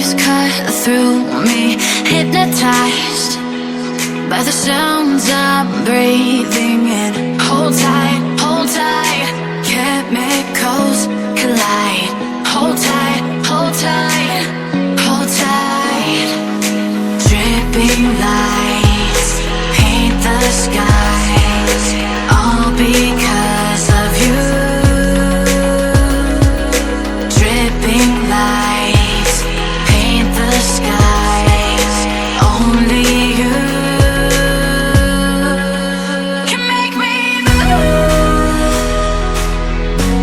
waves cut through me, hypnotized by the sounds I'm breathing in. Hold tight, chemicals collide. Hold tight, hold tight, hold tight. Dripping lights paint the skies, all because of you. Dripping lights paint the skies, only you can make me move.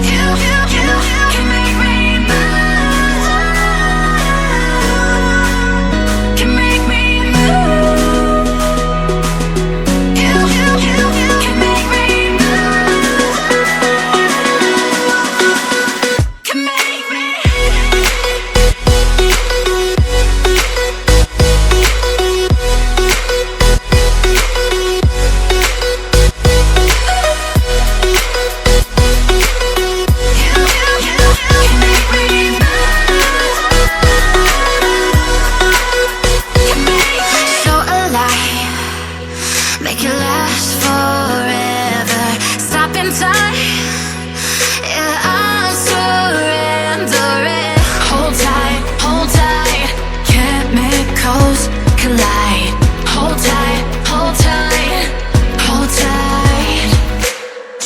You can make me move. Can make me move. You can make me move. Can make me. So alive, make it last forever. Stop in time, yeah, I'm surrendering. Hold tight, chemicals collide. Hold tight, hold tight, hold tight.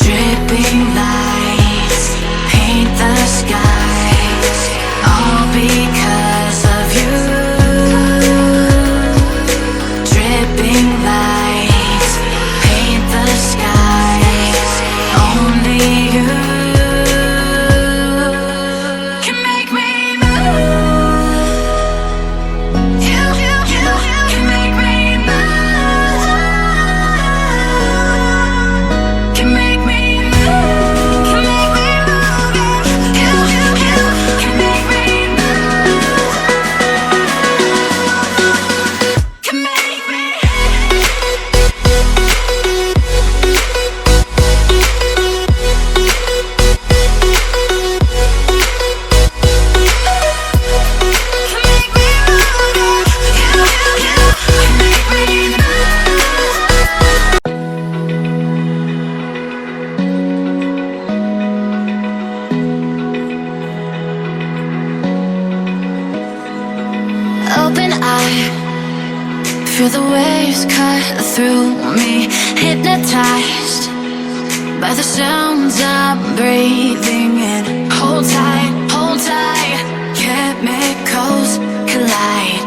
Dripping lights paint the skies, all because of you. Dripping lights paint the skies, only you can make me move. You can make me move. Can make me move. Can make me move. You can make me move. Can make me. Can make me move. You can make me move. Open eye, feel the waves cut through me, hypnotized by the sounds I'm breathing in. Hold tight, chemicals collide.